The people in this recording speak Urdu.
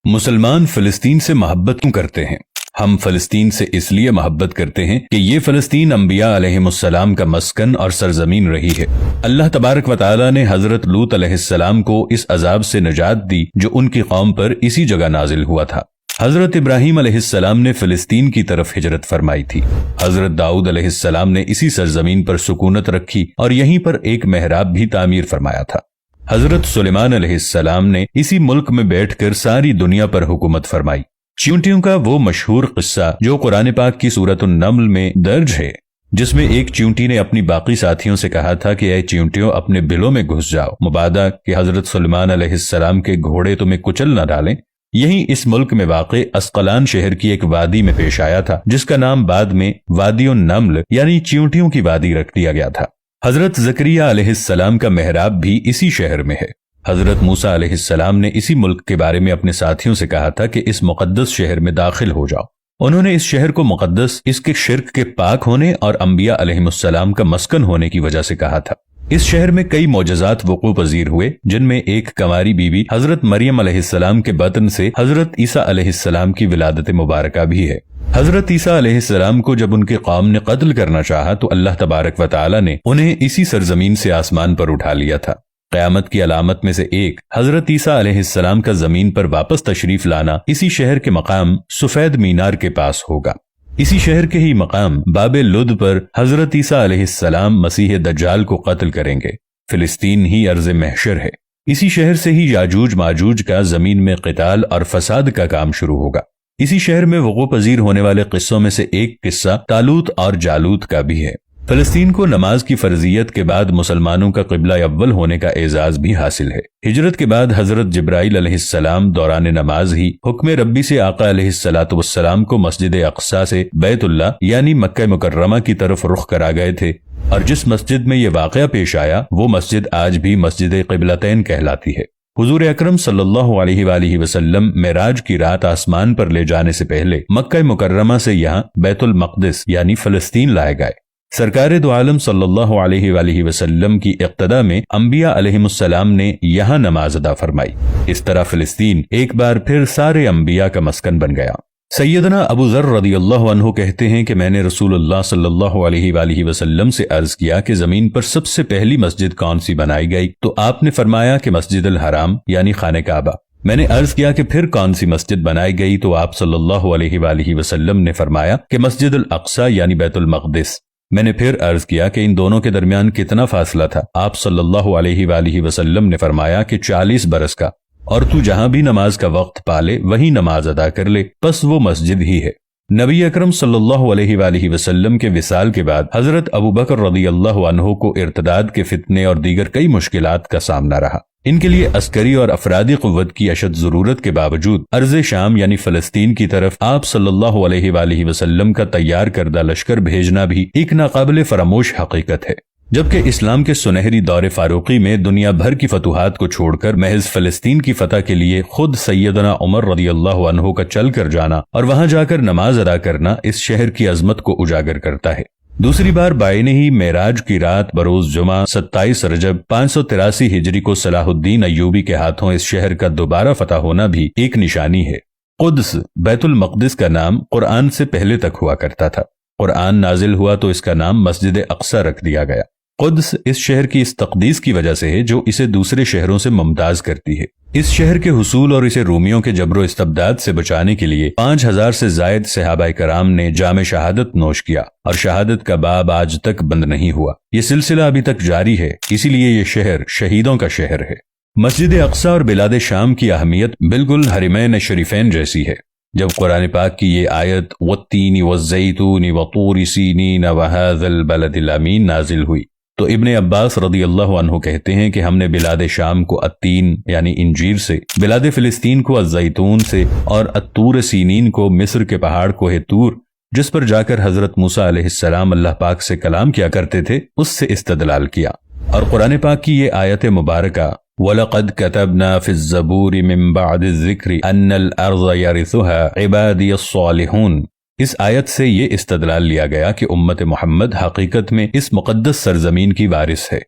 مسلمان فلسطین سے محبت کیوں کرتے ہیں؟ ہم فلسطین سے اس لیے محبت کرتے ہیں کہ یہ فلسطین انبیاء علیہم السلام کا مسکن اور سرزمین رہی ہے۔ اللہ تبارک و تعالی نے حضرت لوط علیہ السلام کو اس عذاب سے نجات دی جو ان کی قوم پر اسی جگہ نازل ہوا تھا۔ حضرت ابراہیم علیہ السلام نے فلسطین کی طرف ہجرت فرمائی تھی۔ حضرت داؤد علیہ السلام نے اسی سرزمین پر سکونت رکھی اور یہیں پر ایک محراب بھی تعمیر فرمایا تھا۔ حضرت سلیمان علیہ السلام نے اسی ملک میں بیٹھ کر ساری دنیا پر حکومت فرمائی۔ چیونٹیوں کا وہ مشہور قصہ جو قرآن پاک کی سورۃ النمل میں درج ہے، جس میں ایک چیونٹی نے اپنی باقی ساتھیوں سے کہا تھا کہ اے چیونٹیوں اپنے بلوں میں گھس جاؤ، مبادا کہ حضرت سلیمان علیہ السلام کے گھوڑے تمہیں کچل نہ ڈالیں۔ یہی اس ملک میں واقع اسقلان شہر کی ایک وادی میں پیش آیا تھا، جس کا نام بعد میں وادی النمل یعنی چیونٹیوں کی وادی رکھ دیا گیا تھا۔ حضرت زکریا علیہ السلام کا محراب بھی اسی شہر میں ہے۔ حضرت موسیٰ علیہ السلام نے اسی ملک کے بارے میں اپنے ساتھیوں سے کہا تھا کہ اس مقدس شہر میں داخل ہو جاؤ۔ انہوں نے اس شہر کو مقدس اس کے شرک کے پاک ہونے اور انبیاء علیہ السلام کا مسکن ہونے کی وجہ سے کہا تھا۔ اس شہر میں کئی معجزات وقوع پذیر ہوئے، جن میں ایک کنواری بیوی حضرت مریم علیہ السلام کے بطن سے حضرت عیسیٰ علیہ السلام کی ولادت مبارکہ بھی ہے۔ حضرت عیسیٰ علیہ السلام کو جب ان کے قوم نے قتل کرنا چاہا تو اللہ تبارک و تعالی نے انہیں اسی سرزمین سے آسمان پر اٹھا لیا تھا۔ قیامت کی علامت میں سے ایک حضرت عیسیٰ علیہ السلام کا زمین پر واپس تشریف لانا اسی شہر کے مقام سفید مینار کے پاس ہوگا۔ اسی شہر کے ہی مقام باب لد پر حضرت عیسیٰ علیہ السلام مسیح دجال کو قتل کریں گے۔ فلسطین ہی ارض محشر ہے۔ اسی شہر سے ہی یاجوج ماجوج کا زمین میں قتال اور فساد کا کام شروع ہوگا۔ اسی شہر میں وقوع پذیر ہونے والے قصوں میں سے ایک قصہ طالوت اور جالوت کا بھی ہے۔ فلسطین کو نماز کی فرضیت کے بعد مسلمانوں کا قبلہ اول ہونے کا اعزاز بھی حاصل ہے۔ ہجرت کے بعد حضرت جبرائیل علیہ السلام دوران نماز ہی حکم ربی سے آقا علیہ السلام کو مسجد اقصی سے بیت اللہ یعنی مکہ مکرمہ کی طرف رخ کرا گئے تھے، اور جس مسجد میں یہ واقعہ پیش آیا وہ مسجد آج بھی مسجد قبلتین کہلاتی ہے۔ حضور اکرم صلی اللہ علیہ وآلہ وسلم معراج کی رات آسمان پر لے جانے سے پہلے مکہ مکرمہ سے یہاں بیت المقدس یعنی فلسطین لائے گئے۔ سرکار دو عالم صلی اللہ علیہ وآلہ وسلم کی اقتداء میں انبیاء علیہم السلام نے یہاں نماز ادا فرمائی۔ اس طرح فلسطین ایک بار پھر سارے انبیاء کا مسکن بن گیا۔ سیدنا ابو ذر رضی اللہ عنہ کہتے ہیں کہ میں نے رسول اللہ صلی اللہ علیہ وآلہ وسلم سے عرض کیا کہ زمین پر سب سے پہلی مسجد کون سی بنائی گئی؟ تو آپ نے فرمایا کہ مسجد الحرام یعنی خانہ کعبہ۔ میں نے عرض کیا کہ پھر کون سی مسجد بنائی گئی؟ تو آپ صلی اللہ علیہ وآلہ وسلم نے فرمایا کہ مسجد الاقصی یعنی بیت المقدس۔ میں نے پھر عرض کیا کہ ان دونوں کے درمیان کتنا فاصلہ تھا؟ آپ صلی اللہ علیہ وآلہ وسلم نے فرمایا کہ 40 برس کا، اور تو جہاں بھی نماز کا وقت پالے وہیں نماز ادا کر لے، پس وہ مسجد ہی ہے۔ نبی اکرم صلی اللہ علیہ وآلہ وسلم کے وصال کے بعد حضرت ابو بکر رضی اللہ عنہ کو ارتداد کے فتنے اور دیگر کئی مشکلات کا سامنا رہا۔ ان کے لیے عسکری اور افرادی قوت کی اشد ضرورت کے باوجود ارض شام یعنی فلسطین کی طرف آپ صلی اللہ علیہ وآلہ وسلم کا تیار کردہ لشکر بھیجنا بھی ایک ناقابل فراموش حقیقت ہے۔ جبکہ اسلام کے سنہری دور فاروقی میں دنیا بھر کی فتوحات کو چھوڑ کر محض فلسطین کی فتح کے لیے خود سیدنا عمر رضی اللہ عنہ کا چل کر جانا اور وہاں جا کر نماز ادا کرنا اس شہر کی عظمت کو اجاگر کرتا ہے۔ دوسری بار بعین ہی معراج کی رات بروز جمعہ 27 رجب 583 ہجری کو صلاح الدین ایوبی کے ہاتھوں اس شہر کا دوبارہ فتح ہونا بھی ایک نشانی ہے۔ قدس بیت المقدس کا نام قرآن سے پہلے تک ہوا کرتا تھا۔ قرآن نازل ہوا تو اس کا نام مسجد اقصی رکھ دیا گیا۔ قدس اس شہر کی اس تقدیس کی وجہ سے ہے جو اسے دوسرے شہروں سے ممتاز کرتی ہے۔ اس شہر کے حصول اور اسے رومیوں کے جبر و استبداد سے بچانے کے لیے 5000 سے زائد صحابہ کرام نے جام شہادت نوش کیا، اور شہادت کا باب آج تک بند نہیں ہوا۔ یہ سلسلہ ابھی تک جاری ہے، اسی لیے یہ شہر شہیدوں کا شہر ہے۔ مسجد اقصی اور بلاد شام کی اہمیت بالکل حرمین شریفین جیسی ہے۔ جب قرآن پاک کی یہ آیت والتین والزیتون وطور سینین وہذا البلد الامین نازل ہوئی تو ابن عباس رضی اللہ عنہ کہتے ہیں کہ ہم نے بلاد شام کو التین یعنی انجیر سے، بلاد فلسطین کو الزیتون سے، اور الطور سینین کو مصر کے پہاڑ کوہ طور جس پر جا کر حضرت موسیٰ علیہ السلام اللہ پاک سے کلام کیا کرتے تھے اس سے استدلال کیا۔ اور قرآن پاک کی یہ آیت مبارکہ وَلَقَدْ كَتَبْنَا فِي الزَّبُورِ مِن بَعْدِ الذِّكْرِ أَنَّ الْأَرْضَ يَرِثُهَا عِبَادِيَ الصَّالِحُونَ، اس آیت سے یہ استدلال لیا گیا کہ امت محمد حقیقت میں اس مقدس سرزمین کی وارث ہے۔